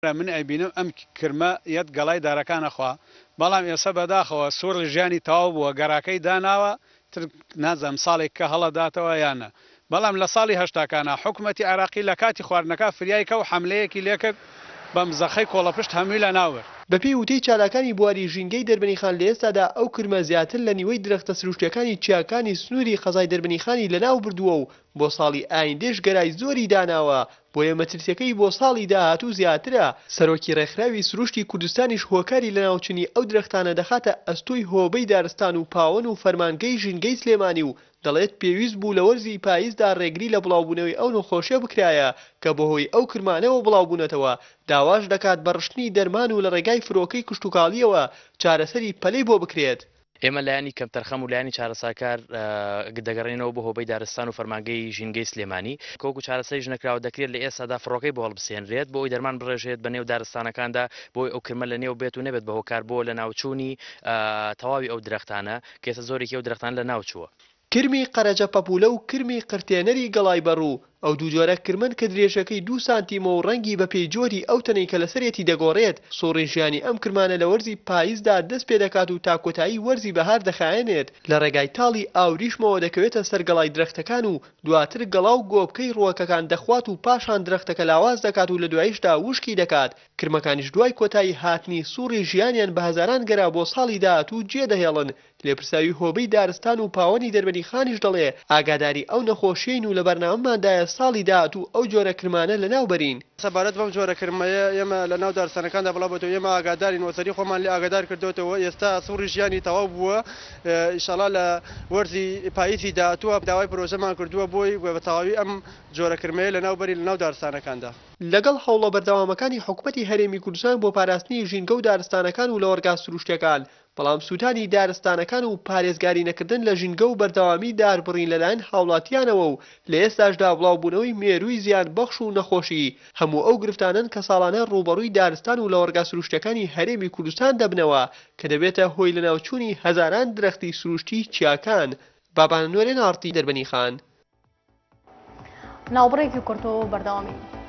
من ئەبینم ئەم کرمە یەت گەڵای دارەکانە خوا بەڵام ئێستا بەداخەوە سوڕی ژیانی تەواو بووە گەڕاکەی داناوە تر نازەم ساڵێک کە هەڵەداتەوە یانە بەڵام لە ساڵی هەشتاکانە حکوومەتی عراقی لە کاتی خواردنەکە فریایکە و حملەیەکی لێکرد بەم زەخەی کۆڵەپشت هەمووی لە ناوبرد. بەپێی وتەی چالاکانی بواری ژینگەی دەربەنیخان لە ئێستادا ئەو کرمە زیاتر لە نیوەی درەختە سروشتیەکانی چیاکانی سنووری خەزای دەربەنیخانی لەناو بردووە و بۆ ساڵی ئایندێش گەرای زۆری داناوە بۆیە مەترسیەکەی بۆ ساڵی داهاتوو زیاترە. سەرۆکی ڕێکخراوی سروشتی کوردستانیش هۆکاری لە ناوچنی ئەو درەختانە دەخاتە ئەستۆی هۆبەی دارستان و پاوەن و فەرمانگەی ژینگەی سلێمانی و دەڵێت پێویست بوو لە وەرزی پاییزدا ڕێگری لە بڵاوبوونەوەی ئەو نەخۆشیە بکرایە کە بەهۆی ئەو کرمانەوە بڵاوبوونەتەوە داواش دەکات بە ڕشتنی دەرمان و لە ڕێگای فرۆکەی کشتتوکاڵیەوە چارەسەری پەلەی بۆ بکرێت. ئێمە لایانی کەمتەرخەم و لایانی چارەساکار دەگەڕێنەوە بە هۆبەی دارستان و فەرمانگەی ژینگەی سلێمانی کۆکو چارەسەری ژنەکراوە دەکرێت لە ئێستادا فڕۆکەی بۆ هەڵبسێنرێت بۆ ئەوی دەرمان بڕێژێت بە نێو دارستانەکاندا بۆی ئەو کرمە لە نێو بێت و نەبێت بە هۆکار بۆ لە ناوچوونی تەواوی ئەو درەختانە کێسە زۆرێکی ئەو درەختان لە ناوچووە. کرمی قەرەجە پەپولە و کرمی قرتێنەری گەڵای بەڕوو ئەو دوو جۆرە کرمن کە درێژەکەی 2 سانتیمە و ڕەنگی بە پێی جۆری ئەو تەنەی کە لەسەرێتی دەگۆڕێت سۆڕی ژیانی ئەم کرمانە لە وەرزی پاییزدا دەست پێ دەکات و تاکۆتایی وەرزی بەهار دەخایەنێت لە ڕێگای تاڵی ئاوریشمەوە دەکەوێتە سەر گەڵای درەختەکان و دواتر گەڵا و گۆبکەی ڕووەکەکان دەخوات و پاشان درەختەکە لاواز دەکات و لە دواییشدا وشکی دەکات. کرمەکانیش دوای کۆتایی هاتنی سوڕی ژیانیان بە هەزاران گەرا بۆ ساڵی داهاتوو جێدەهێڵن. لێپرساوی هۆبەی دارستان و پاوەنی دەربەنیخانیش دەڵێ ئاگاداری ئەو نەخۆشیین و لە بەرنامەماندایە ساڵی داهاتوو ئەو جۆرە کرمانە لەناو بەرین. سەبارەت بەم جۆرە کرمەیە ئێمە لە ناو دارستانەکاندا بڵاوبێتەوە ئێمە ئاگادارین وەسەری خۆمان لێ ئاگادار کردوێتەوە ئێستا سوڕی ژیانی تەواو بووە ئینشاڵڵا لە وەرزی پاییزی داهاتووە داوای پرۆژەمان کردووە بۆی بە تەواوی ئەم جۆرە کرمەیە لەناو بەرین لە ناو دارستانەکاندا. لەگەڵ هەوڵە بەردەوامەکانی حکوومەتی هەرێمی کوردستان بۆ پاراستنی ژینگە و دارستانەکان و لە وەرگا سروشتیەکان بەڵام سووتانی دارستانەکان و پارێزگاری نەکردن لە ژینگە و بەردەوامی داربڕین لەلایەن هاوڵاتیانەوە و لە ئێستاشدا بڵاوبوونەوەی مێرووی زیان بەخش و نەخۆشی هەموو ئەو گرفتانن کە ساڵانە ڕوبەڕووی دارستان و لە وەرگا سروشتەکانی هەرێمی کوردستان دەبنەوە کە دەبێتە هۆی لەناوچوونی هەزاران درەختی سروشتی چیاکان. بابانە نوێرێن ئارتی دەربەنیخان. ناوبڕێکی کورتەوە بەردەوامی